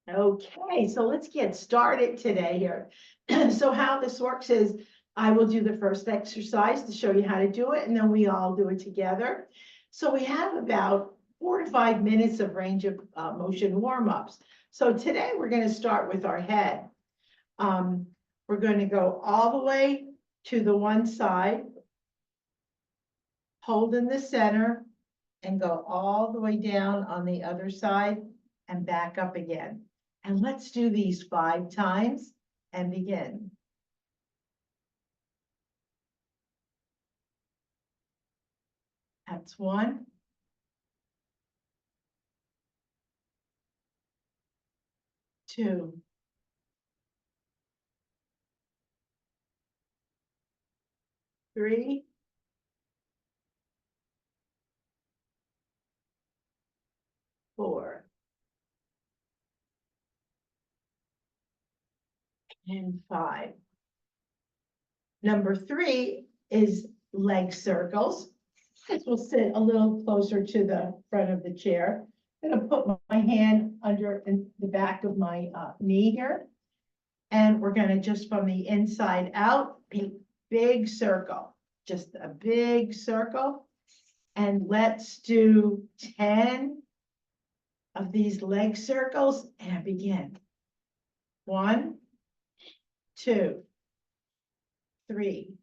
Okay, so let's get started today here. So how this works is I will do the first exercise to show you how to do it, and then we all do it together. So we have about 4 to 5 minutes of range of motion warm-ups. So today we're going to start with our head. We're going to go all the way to the one side, hold in the center, and go all the way down on the other side and back up again. And let's do these 5 times and begin. That's 1. 2. 3. 4. And 5. Number 3 is leg circles. This will sit a little closer to the front of the chair. I'm going to put my hand under in the back of my knee here. And we're going to just from the inside out, a big circle, just a big circle. And let's do 10 of these leg circles and begin. 1, 2, 3,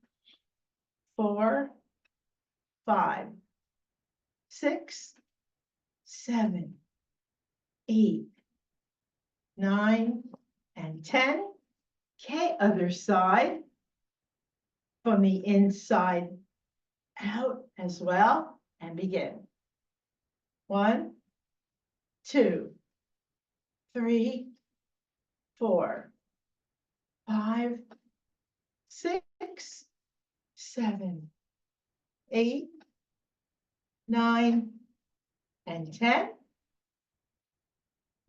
4, 5, 6, 7, 8, 9, and 10. Okay, other side from the inside out as well, and begin. 1, 2, 3, 4, 5, 6, 7, 8, 9, and 10.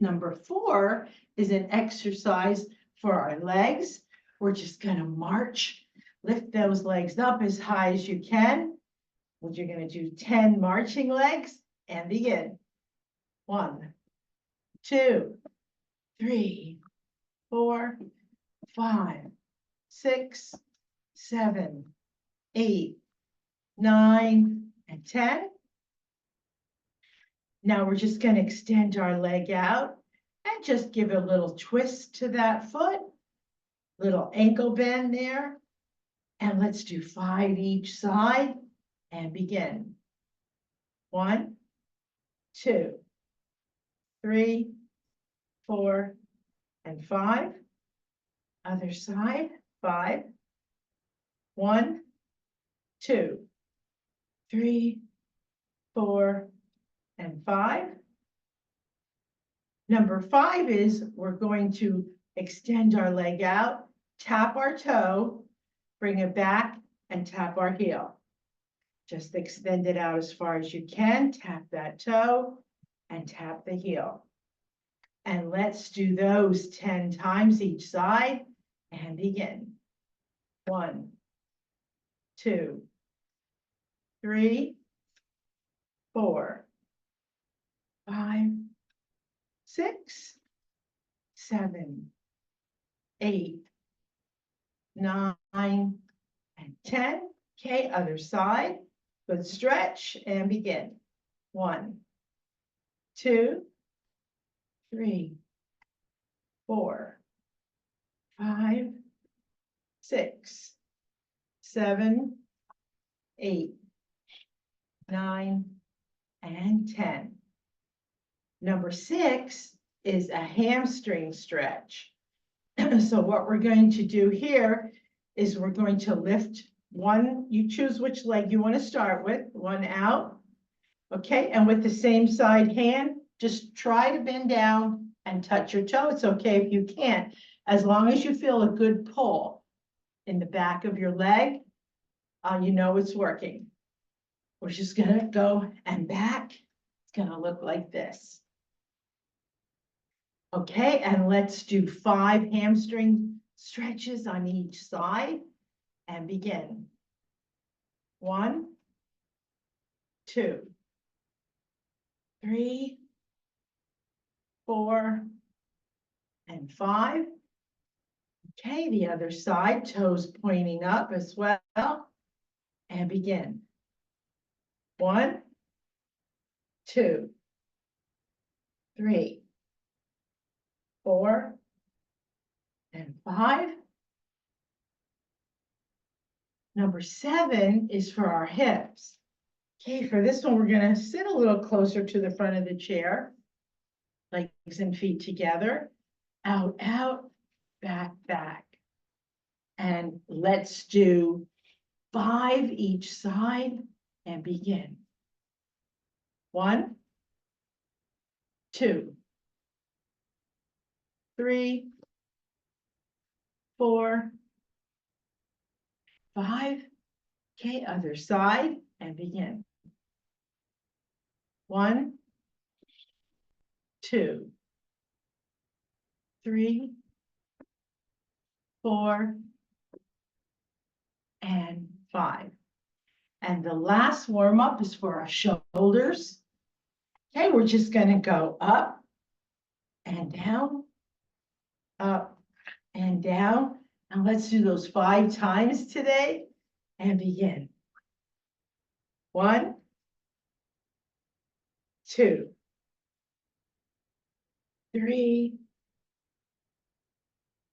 Number 4 is an exercise for our legs. We're just going to march. Lift those legs up as high as you can. And you're going to do 10 marching legs and begin. 1, 2, 3, 4, 5, 6, 7, 8, 9, and 10. Now we're just going to extend our leg out and just give a little twist to that foot, little ankle bend there. And let's do 5 each side and begin. 1, 2, 3, 4, and 5. Other side, 5. 1, 2, 3, 4, and 5. Number 5 is we're going to extend our leg out, tap our toe, bring it back, and tap our heel. Just extend it out as far as you can, tap that toe, and tap the heel. And let's do those 10 times each side and begin. 1, 2, 3, 4, 5, 6, 7, 8, 9, and 10. Okay, other side. Good stretch and begin. 1, 2, 3, 4, 5, 6, 7, 8, 9, and 10. Number 6 is a hamstring stretch. So what we're going to do here is we're going to lift one, you choose which leg you want to start with, one out. Okay, and with the same side hand, just try to bend down and touch your toe. It's okay if you can't, as long as you feel a good pull in the back of your leg, you know it's working. We're just gonna go and back. It's gonna look like this. Okay, and let's do 5 hamstring stretches on each side and begin. 1, 2, 3, 4, and 5. Okay, the other side, toes pointing up as well. And begin. 1, 2, 3, 4, and 5. Number 7 is for our hips. Okay, for this one, we're going to sit a little closer to the front of the chair. Legs and feet together. Out, out, back, back. And let's do 5 each side and begin. 1, 2, 3, 4, 5. Okay, other side and begin. 1, 2, 3, 4, and 5. And the last warm up is for our shoulders. Okay, we're just going to go up and down, up and down. And let's do those 5 times today and begin. 1, 2, 3,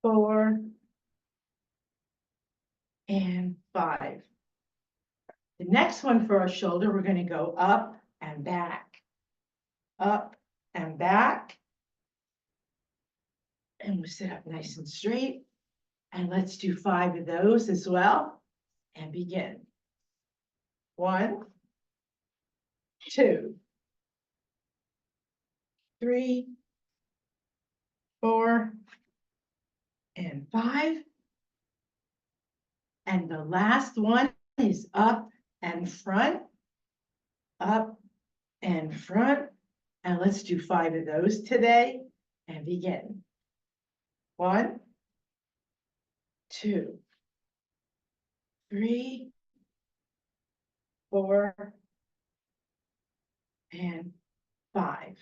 4, and 5. The next one for our shoulder, we're going to go up and back, up and back. And we'll sit up nice and straight. And let's do 5 of those as well and begin. 1, 2, 3, 4, and 5. And the last one is up and front, up and front. And let's do 5 of those today and begin. 1, 2, 3, 4, and 5.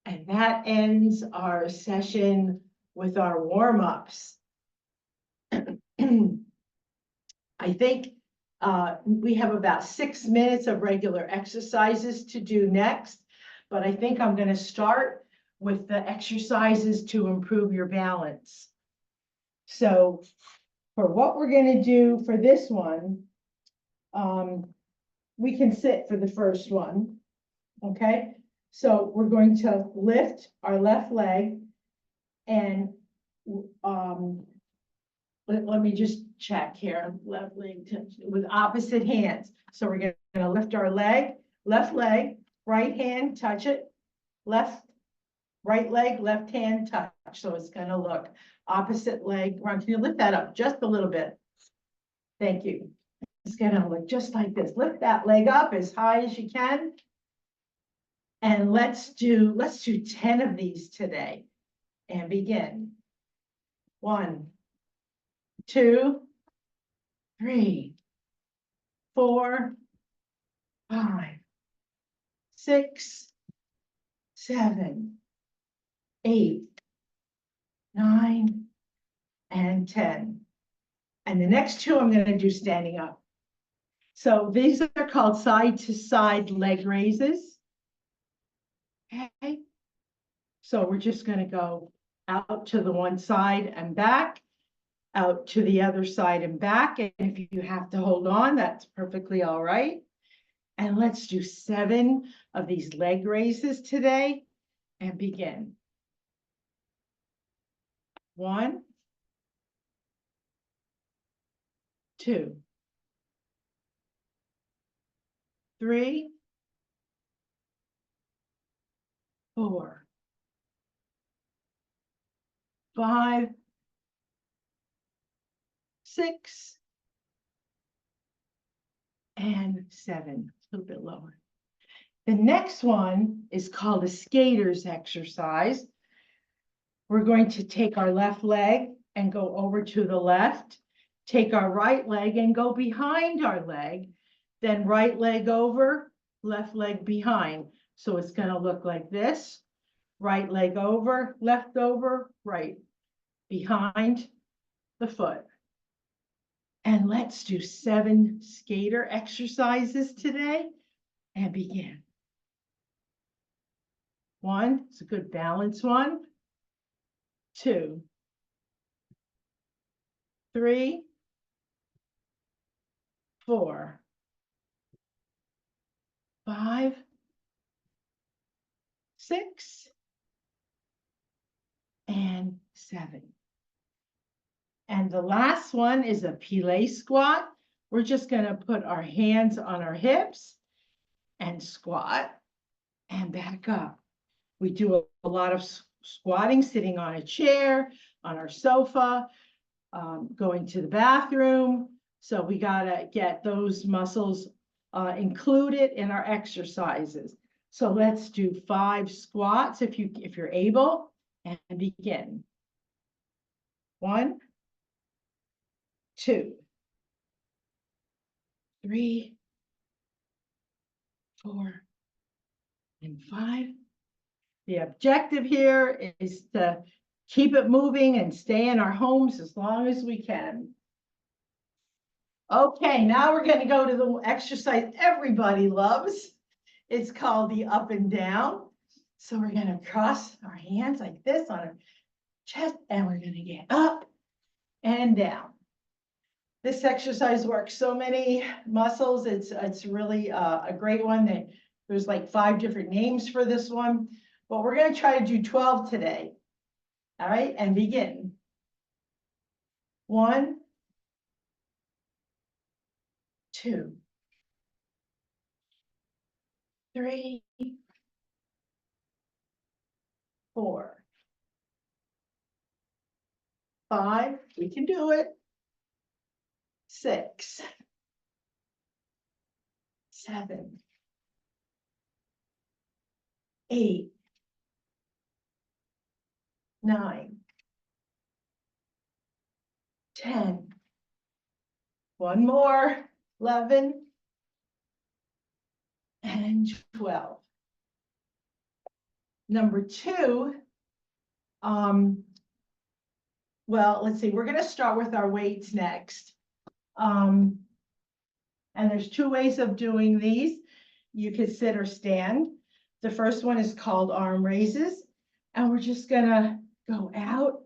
And that ends our session with our warm-ups. I think we have about 6 minutes of regular exercises to do next, but I think I'm going to start with the exercises to improve your balance. So for what we're going to do for this one, we can sit for the first one, okay? So we're going to lift our left leg and let me just check here, left leg with opposite hands. So we're going to lift our leg, left leg, right hand, touch it, right leg, left hand, touch. So it's going to look opposite leg. Ron, can you lift that up just a little bit? Thank you. It's going to look just like this. Lift that leg up as high as you can. And let's do 10 of these today and begin. 1, 2, 3, 4, 5, 6, 7, 8, 9, and 10. And the next 2 I'm going to do standing up. So these are called side to side leg raises. Okay. So we're just going to go out to the one side and back, out to the other side and back. And if you have to hold on, that's perfectly all right. And let's do 7 of these leg raises today and begin. 1, 2, 3, 4, 5, 6, and 7. A little bit lower. The next one is called a skater's exercise. We're going to take our left leg and go over to the left, take our right leg and go behind our leg. Then right leg over, left leg behind. So it's going to look like this. Right leg over, left over, right behind the foot. And let's do 7 skater exercises today and begin. 1, it's a good balance one. 2, 3, 4, 5, 6, and 7. And the last one is a plie squat. We're just going to put our hands on our hips and squat and back up. We do a lot of squatting, sitting on a chair, on our sofa, going to the bathroom. So we got to get those muscles included in our exercises. So let's do 5 squats if you're able, and begin. 1, 2, 3, 4, and 5. The objective here is to keep it moving and stay in our homes as long as we can. Okay, now we're going to go to the exercise everybody loves. It's called the up and down. So we're going to cross our hands like this on our chest, and we're going to get up and down. This exercise works so many muscles. It's really a great one. There's like 5 different names for this one, but we're going to try to do 12 today. All right, and begin. 1, 2, 3, 4, 5. We can do it. 6, 7, 8, 9, 10. One more. 11 and 12. Number 2. Well, let's see. We're going to start with our weights next. And there's 2 ways of doing these. You could sit or stand. The first one is called arm raises. And we're just going to go out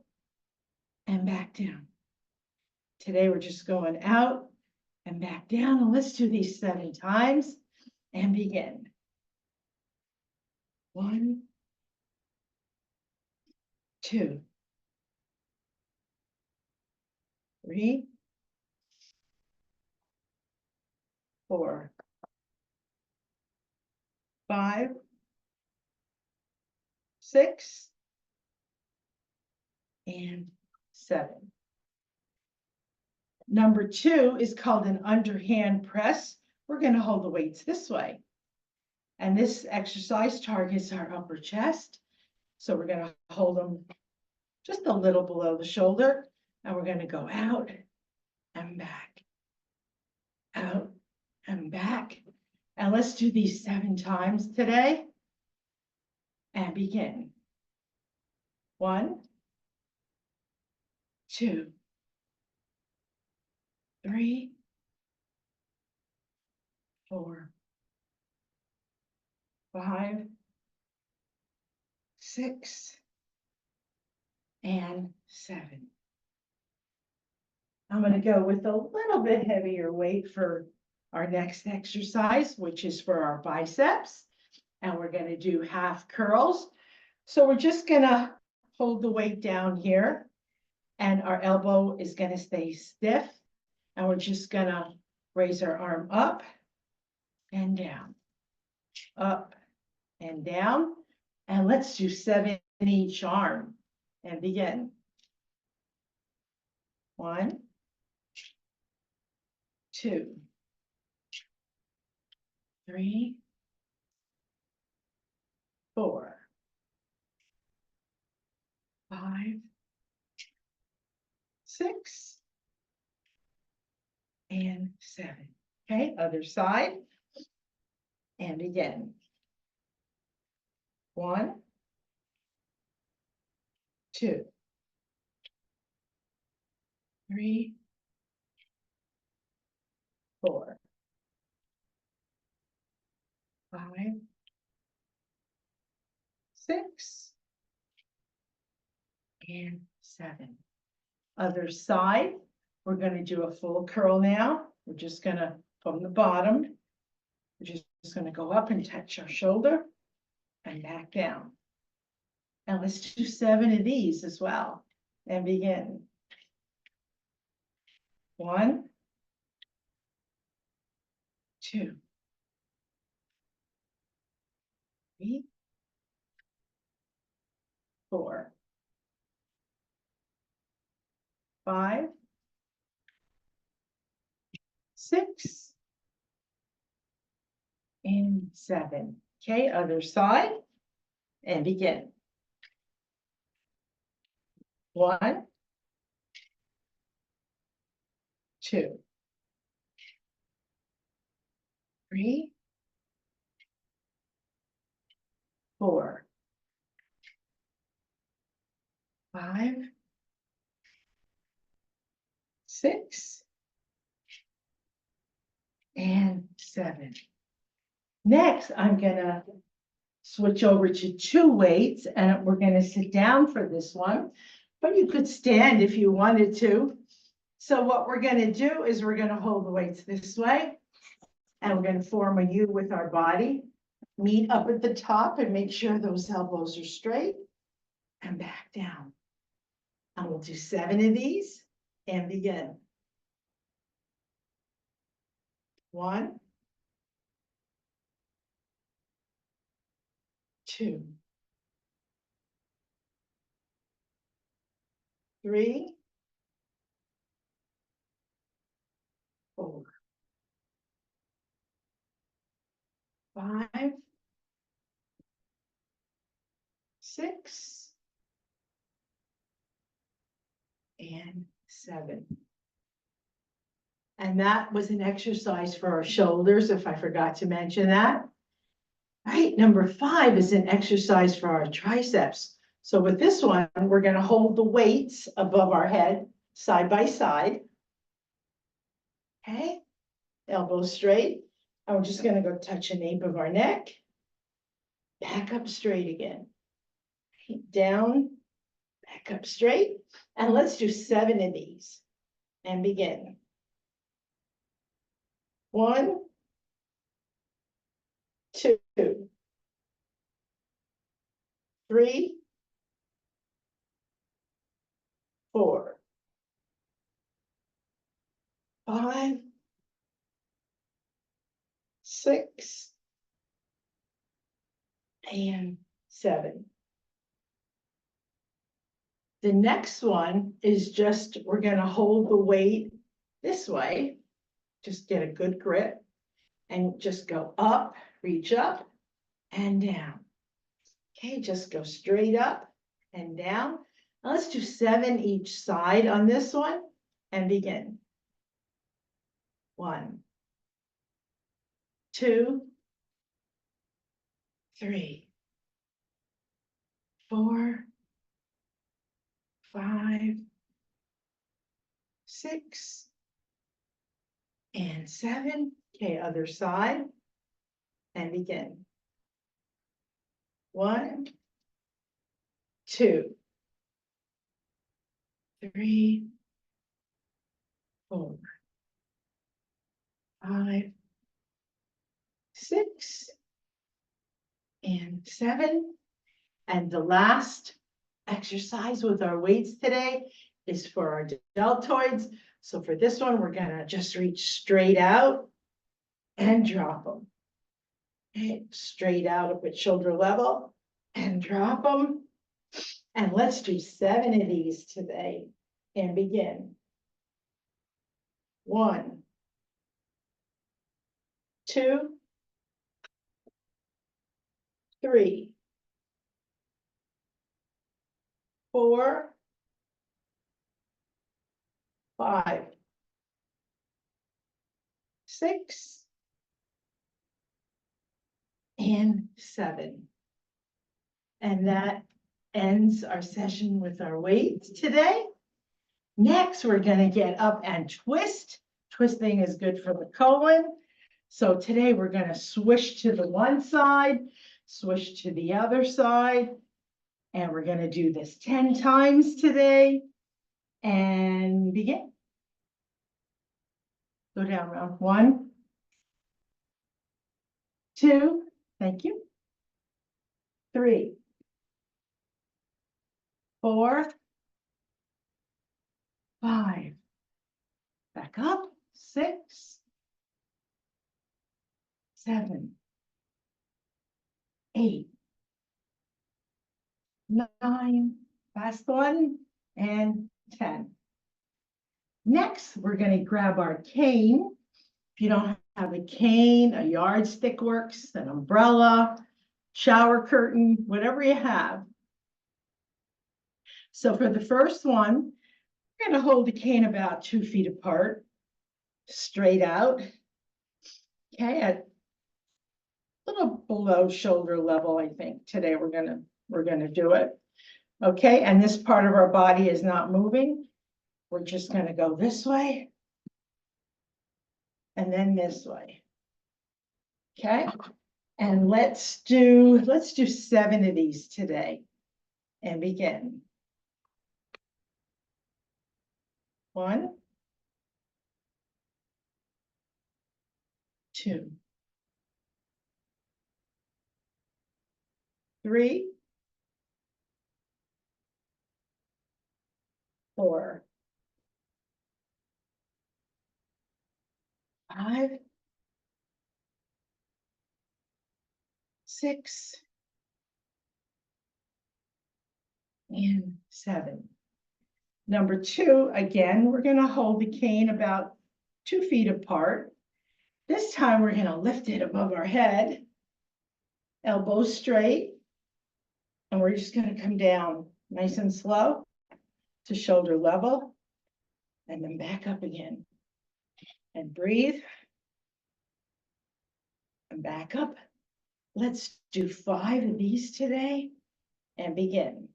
and back down. Today, we're just going out and back down. And let's do these 7 times and begin. 1, 2, 3, 4, 5, 6, and 7. Number 2 is called an underhand press. We're going to hold the weights this way. And this exercise targets our upper chest. So we're going to hold them just a little below the shoulder. And we're going to go out and back, out and back. And let's do these 7 times today. And begin. 1, 2, 3, 4, 5, 6, and 7. I'm going to go with a little bit heavier weight for our next exercise, which is for our biceps. And we're going to do half curls. So we're just going to hold the weight down here. And our elbow is going to stay stiff. And we're just going to raise our arm up and down, up and down. And let's do 7 in each arm and begin. 1, 2, 3, 4, 5, 6, and 7. Okay, other side. And again. 1, 2, 3, 4, 5, 6, and 7. Other side, we're going to do a full curl now. We're just going to, from the bottom, we're just going to go up and touch our shoulder and back down. And let's do 7 of these as well and begin. 1, 2, 3, 4, 5, 6, and 7. Okay, other side and begin. 1, 2, 3, 4, 5, 6, and 7. Next, I'm gonna switch over to 2 weights and we're gonna sit down for this one, but you could stand if you wanted to. So what we're gonna do is we're gonna hold the weights this way and we're gonna form a U with our body, meet up at the top and make sure those elbows are straight and back down. And we'll do 7 of these and begin. 1, 2, 3, 4, 5, 6, and 7. And that was an exercise for our shoulders, if I forgot to mention that. Right, number 5 is an exercise for our triceps. So with this one, we're going to hold the weights above our head, side by side. Okay, elbows straight. And we're just going to go touch the nape of our neck. Back up straight again. Down, back up straight. And let's do 7 of these and begin. 1, 2, 3, 4, 5, 6, and 7. The next one is just, we're going to hold the weight this way, just get a good grip, and just go up, reach up, and down. Okay, just go straight up and down. Now let's do 7 each side on this one, and begin. 1, 2, 3, 4, 5, 6, and 7. Okay, other side, and begin. 1, 2, 3, 4, 5, 6, and 7. And the last exercise with our weights today is for our deltoids. So for this one, we're gonna just reach straight out and drop them. Okay, straight out up at shoulder level and drop them. And let's do 7 of these today and begin. 1, 2, 3, 4, 5, 6, and 7. And that ends our session with our weights today. Next, we're going to get up and twist. Twisting is good for the colon. So today we're going to swish to the one side, swish to the other side. And we're going to do this 10 times today. And begin. Go down round 1, 2, thank you. 3, 4, 5. Back up. 6, 7, 8, 9, last one, and 10. Next, we're going to grab our cane. If you don't have a cane, a yardstick works, an umbrella, shower curtain, whatever you have. So for the first one, we're going to hold the cane about 2 feet apart, straight out. Okay, at a little below shoulder level, I think. Today we're gonna do it. Okay, and this part of our body is not moving. We're just gonna go this way and then this way. Okay, and let's do 7 of these today and begin. 1, 2, 3, 4, 5, 6, and 7. Number 2, again, we're going to hold the cane about 2 feet apart. This time we're going to lift it above our head, elbows straight, and we're just going to come down nice and slow to shoulder level, and then back up again. And breathe, and back up. Let's do 5 of these today, and begin.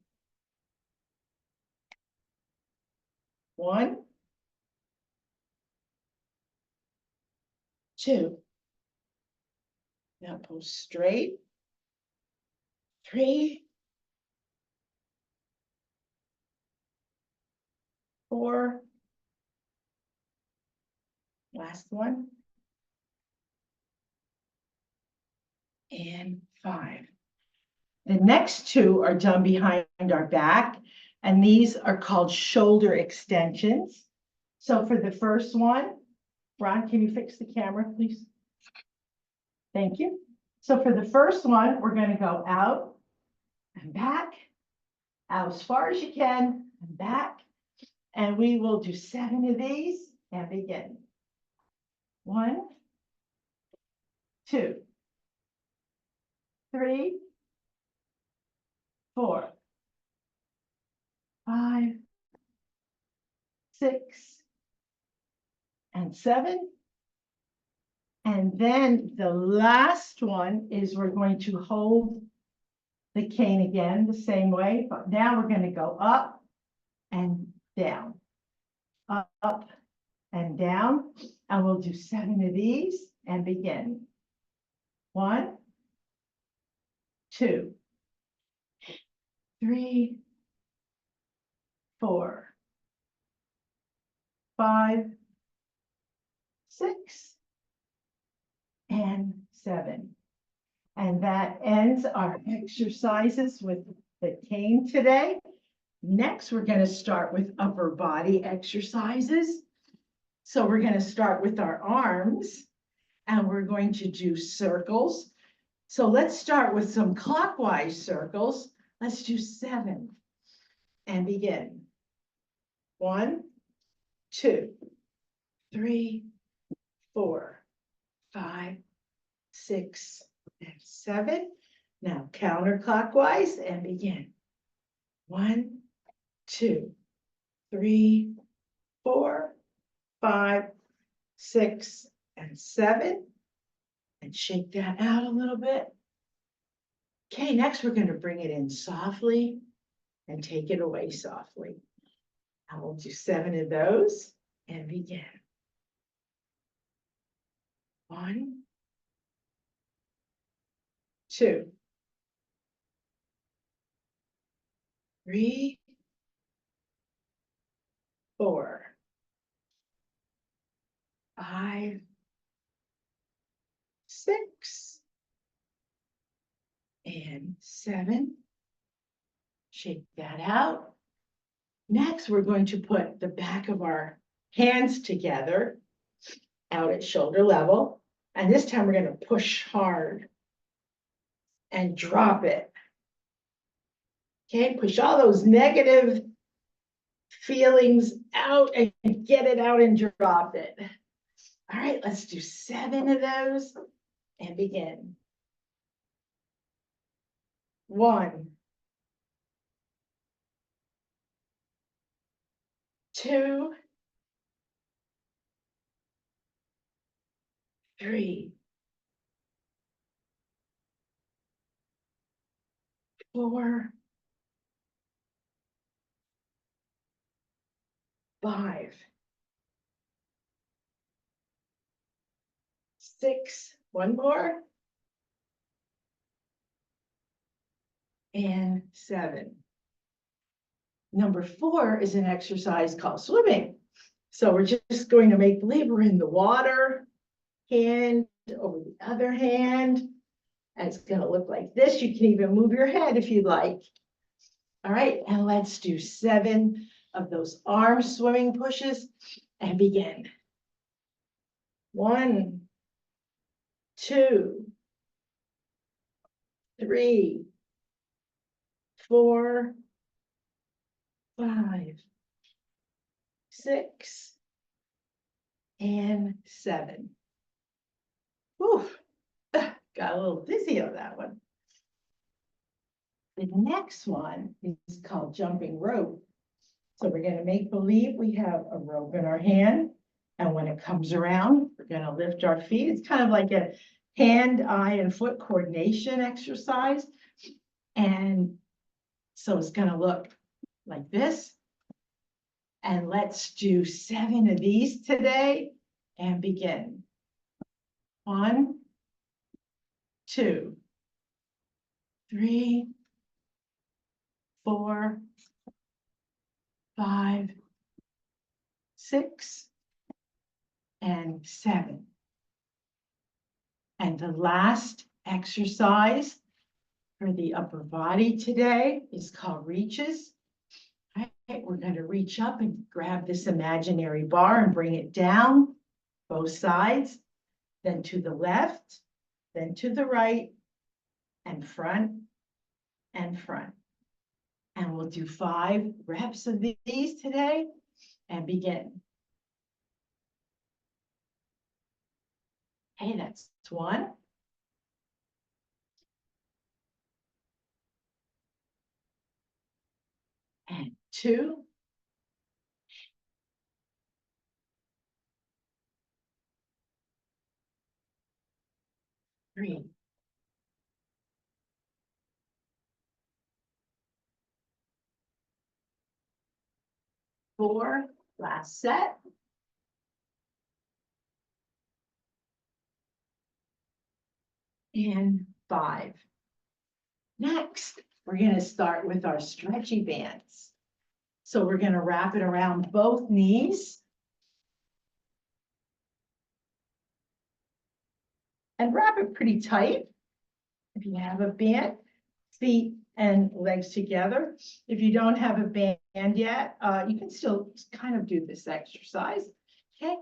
1, 2, now pull straight. 3, 4, last one, and 5. The next 2 are done behind our back, and these are called shoulder extensions. So for the first one, Ron, can you fix the camera, please? Thank you. So for the first one, we're going to go out and back, out as far as you can, and back. And we will do 7 of these and begin. 1, 2, 3, 4, 5, 6, and 7. And then the last one is we're going to hold the cane again the same way, but now we're going to go up and down, up and down, and we'll do 7 of these and begin. 1, 2, 3, 4, 5, 6, and 7. And that ends our exercises with the cane today. Next, we're going to start with upper body exercises. So we're going to start with our arms, and we're going to do circles. So let's start with some clockwise circles. Let's do 7 and begin. 1, 2, 3, 4, 5, 6, and 7. Now counterclockwise and begin. 1, 2, 3, 4, 5, 6, and 7. And shake that out a little bit. Okay, next we're going to bring it in softly and take it away softly. And we'll do 7 of those and begin. 1, 2, 3, 4, 5, 6, and 7. Shake that out. Next, we're going to put the back of our hands together out at shoulder level. And this time we're going to push hard and drop it. Okay, push all those negative feelings out and get it out and drop it. All right, let's do 7 of those and begin. 1, 2, 3, 4, 5, 6, one more, and 7. Number 4 is an exercise called swimming. So we're just going to make believe we're in the water, hand over the other hand, and it's going to look like this. You can even move your head if you'd like. All right, and let's do 7 of those arm swimming pushes and begin. 1, 2, 3, 4, 5, 6, and 7. Whew, got a little dizzy on that one. The next one is called jumping rope. So we're going to make believe we have a rope in our hand. And when it comes around, we're going to lift our feet. It's kind of like a hand, eye, and foot coordination exercise. And so it's going to look like this. And let's do 7 of these today and begin. 1, 2, 3, 4, 5, 6, and 7. And the last exercise for the upper body today is called reaches. All right, we're going to reach up and grab this imaginary bar and bring it down both sides, then to the left, then to the right, and front and front. And we'll do 5 reps of these today and begin. Okay, that's 1. And 2. 3. 4, last set. And 5. Next, we're going to start with our stretchy bands. So we're going to wrap it around both knees. And wrap it pretty tight. If you have a band, feet and legs together. If you don't have a band yet, you can still kind of do this exercise. Okay,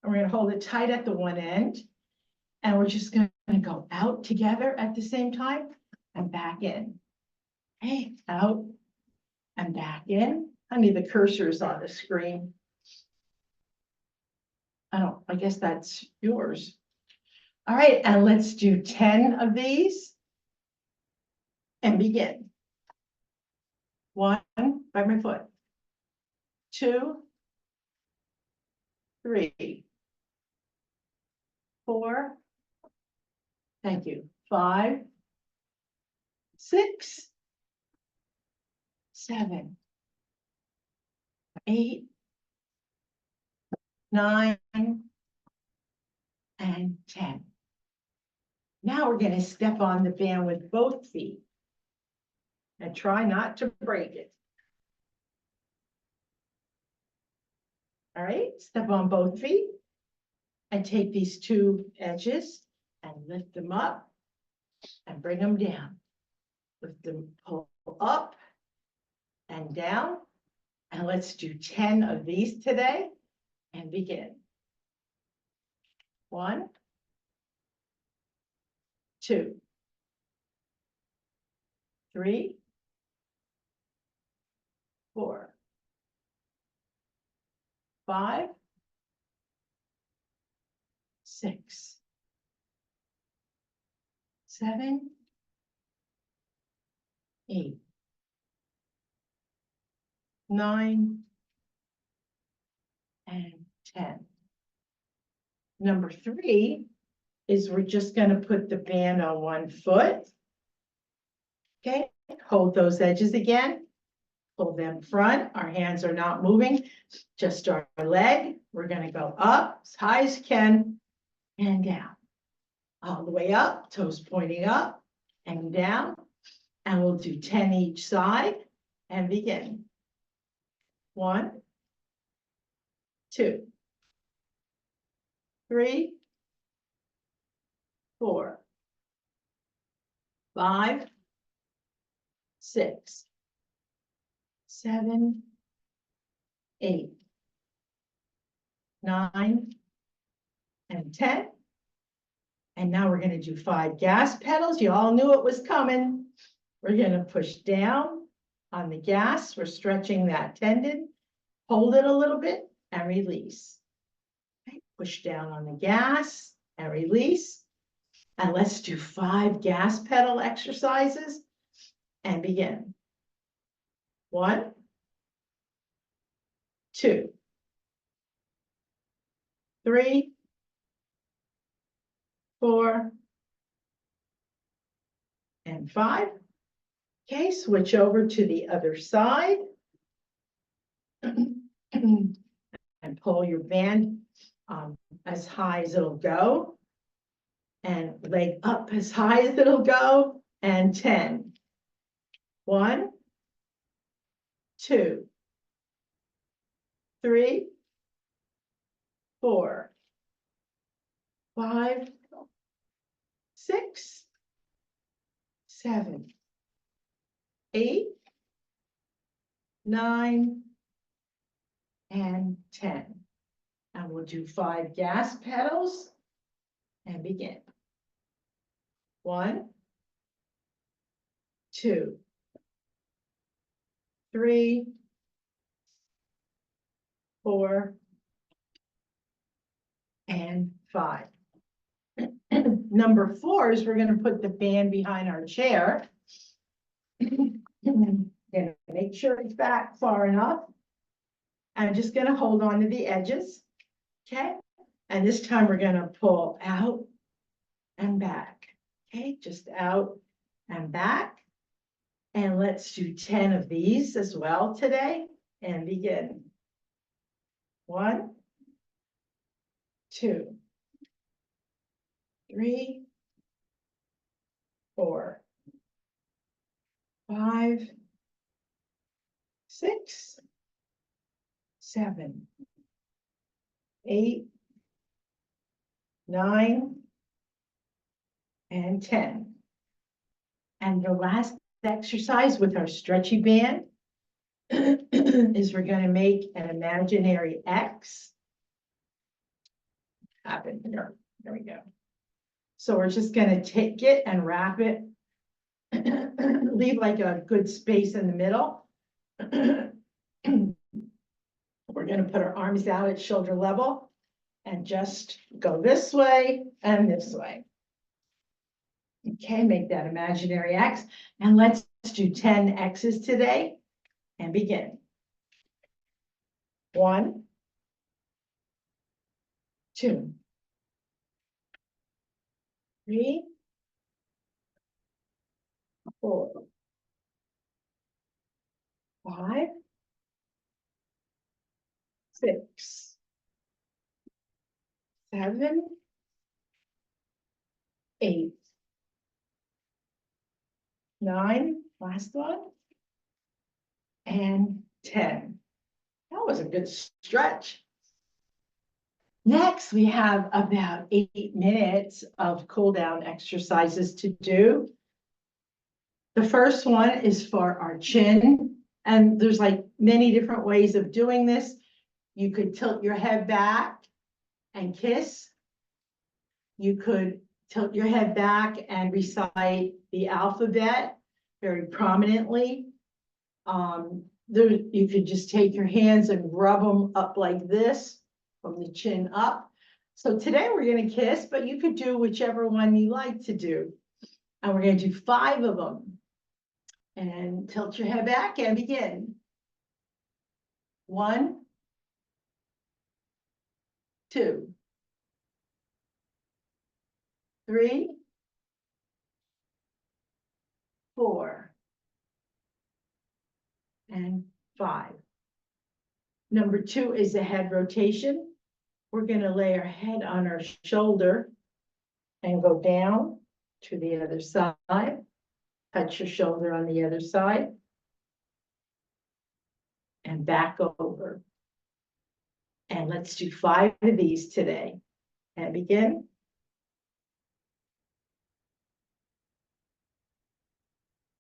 and we're going to hold it tight at the one end. And we're just going to go out together at the same time and back in. Okay, out and back in. Honey, the cursor is on the screen. I guess that's yours. All right, and let's do 10 of these and begin. 1, by my foot. 2, 3, 4. Thank you. 5, 6, 7, 8, 9, and 10. Now we're going to step on the band with both feet and try not to break it. All right, step on both feet and take these two edges and lift them up and bring them down. Lift them, pull up and down. And let's do 10 of these today and begin. 1, 2, 3, 4, 5, 6, 7, 8, 9, and 10. Number 3 is we're just going to put the band on one foot. Okay, hold those edges again. Pull them front. Our hands are not moving, just our leg. We're going to go up as high as you can and down. All the way up, toes pointing up and down. And we'll do 10 each side and begin. 1, 2, 3, 4, 5, 6, 7, 8, 9, and 10. And now we're going to do 5 gas pedals. You all knew it was coming. We're going to push down on the gas. We're stretching that tendon. Hold it a little bit and release. Okay. Push down on the gas and release. And let's do 5 gas pedal exercises and begin. 1, 2, 3, 4, and 5. Okay, switch over to the other side. And pull your band as high as it'll go. And leg up as high as it'll go. And 10. 1, 2, 3, 4, 5, 6, 7, 8, 9, and 10. And we'll do 5 gas pedals and begin. 1, 2, 3, 4, and 5. Number 4 is we're going to put the band behind our chair. And make sure it's back far enough. I'm just going to hold on to the edges. Okay. And this time we're going to pull out and back. Okay. Just out and back. And let's do 10 of these as well today and begin. 1, 2, 3, 4, 5, 6, 7, 8, 9, and 10. And the last exercise with our stretchy band is we're going to make an imaginary X happen here. There we go. So we're just going to take it and wrap it, leave like a good space in the middle. We're going to put our arms out at shoulder level and just go this way and this way. Okay, make that imaginary X. And let's do 10 X's today and begin. 1, 2, 3, 4, 5, 6, 7, 8, 9, last one, and 10. That was a good stretch. Next, we have about 8 minutes of cool down exercises to do. The first one is for our chin, and there's like many different ways of doing this. You could tilt your head back and kiss. You could tilt your head back and recite the alphabet very prominently. You could just take your hands and rub them up like this from the chin up. So today we're going to kiss, but you could do whichever one you like to do. And we're going to do 5 of them. And tilt your head back and begin. 1, 2, 3, 4, and 5. Number 2 is a head rotation. We're going to lay our head on our shoulder and go down to the other side. Touch your shoulder on the other side. And back over. And let's do 5 of these today. And begin.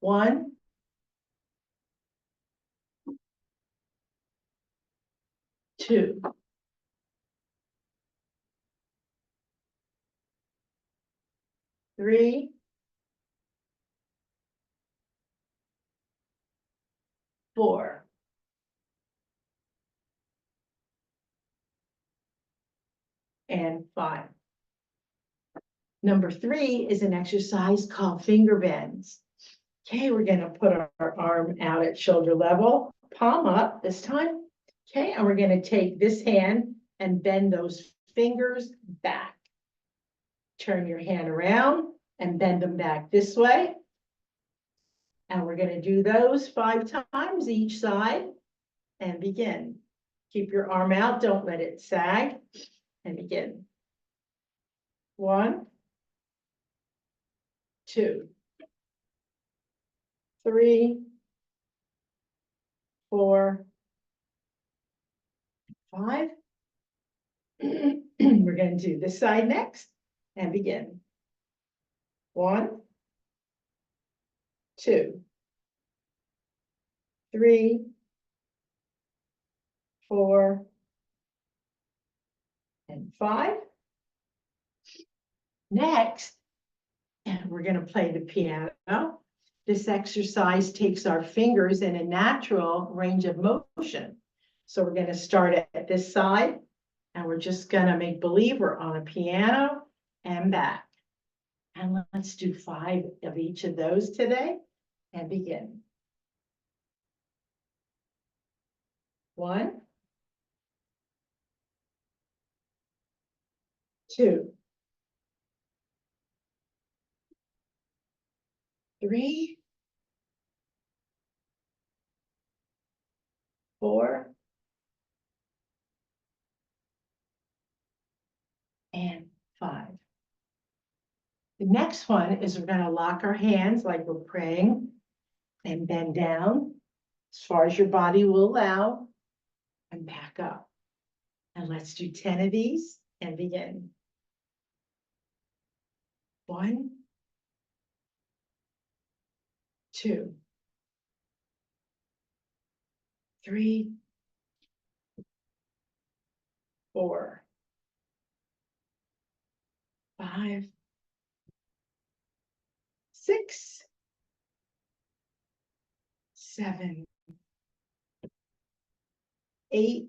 1, 2, 3, 4, and 5. Number 3 is an exercise called finger bends. Okay, we're going to put our arm out at shoulder level, palm up this time. Okay, and we're going to take this hand and bend those fingers back. Turn your hand around and bend them back this way. And we're going to do those 5 times each side and begin. Keep your arm out, don't let it sag, and begin. 1, 2, 3, 4, 5. We're going to do this side next and begin. 1, 2, 3, 4, and 5. Next, and we're going to play the piano. This exercise takes our fingers in a natural range of motion. So we're going to start at this side, and we're just going to make believe we're on a piano and back. And let's do 5 of each of those today and begin. 1, 2, 3, 4, and 5. The next one is we're going to lock our hands like we're praying and bend down as far as your body will allow and back up. And let's do 10 of these and begin. 1, 2, 3, 4, 5, 6, 7, 8,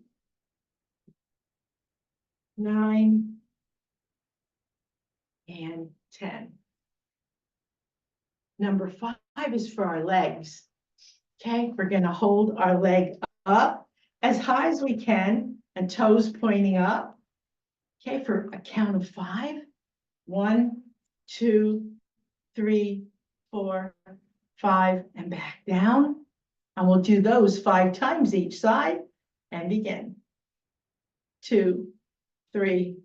9, and 10. Number 5 is for our legs. Okay, we're going to hold our leg up as high as we can and toes pointing up. Okay, for a count of 5. 1, 2, 3, 4, 5, and back down. And we'll do those 5 times each side and begin. 2, 3,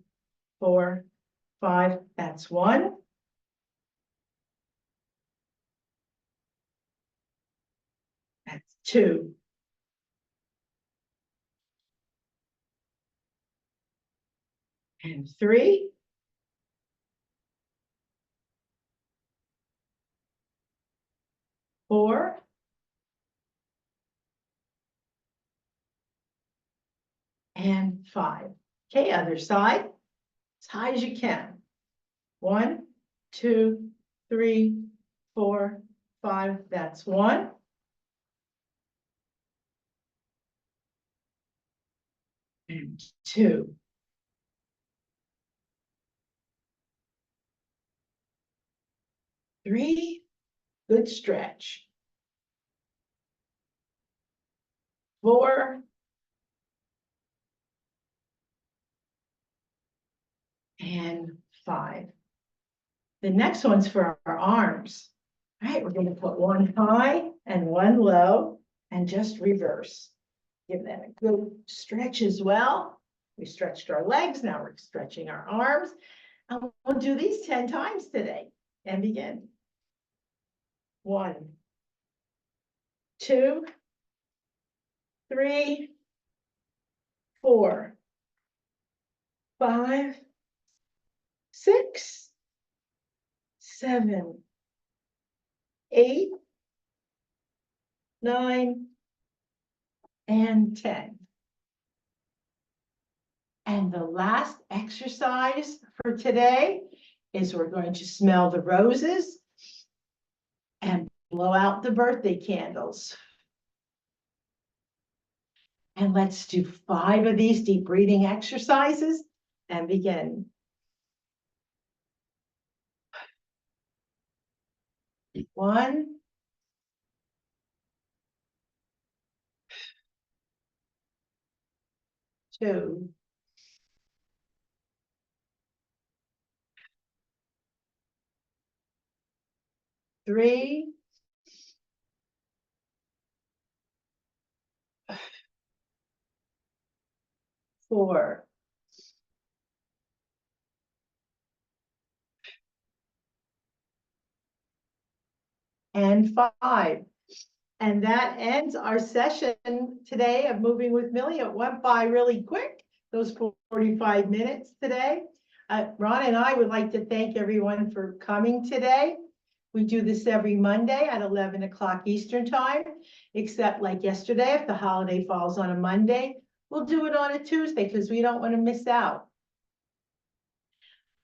4, 5, that's 1. That's 2. And 3. Four. And 5. Okay, other side, as high as you can. 1, 2, 3, 4, 5, that's 1. And 2. Three, good stretch. 4. And 5. The next one's for our arms. All right, we're going to put one high and one low and just reverse. Give them a good stretch as well. We stretched our legs, now we're stretching our arms. And we'll do these 10 times today and begin. 1, 2, 3, 4, 5, 6, 7, 8, 9, and 10. And the last exercise for today is we're going to smell the roses and blow out the birthday candles. And let's do 5 of these deep breathing exercises and begin. 1, 2, 3, 4, and 5. And that ends our session today of Moving with Millie. It went by really quick, those 45 minutes today. Ron and I would like to thank everyone for coming today. We do this every Monday at 11 o'clock Eastern time, except like yesterday, if the holiday falls on a Monday, we'll do it on a Tuesday because we don't want to miss out.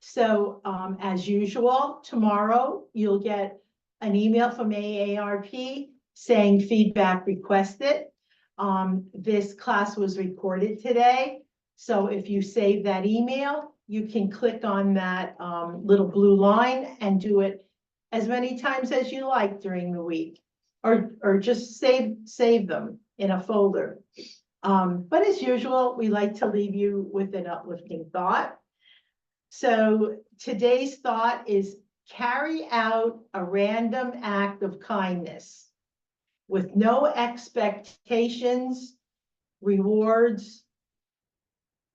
So as usual, tomorrow you'll get an email from AARP saying feedback requested. This class was recorded today. So if you save that email, you can click on that little blue line and do it as many times as you like during the week, or just save them in a folder. But as usual, we like to leave you with an uplifting thought. So today's thought is carry out a random act of kindness with no expectations, rewards,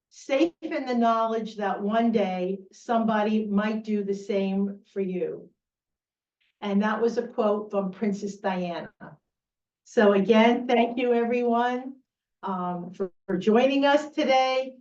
safe in the knowledge that one day somebody might do the same for you. And that was a quote from Princess Diana. So again, thank you everyone for joining us today.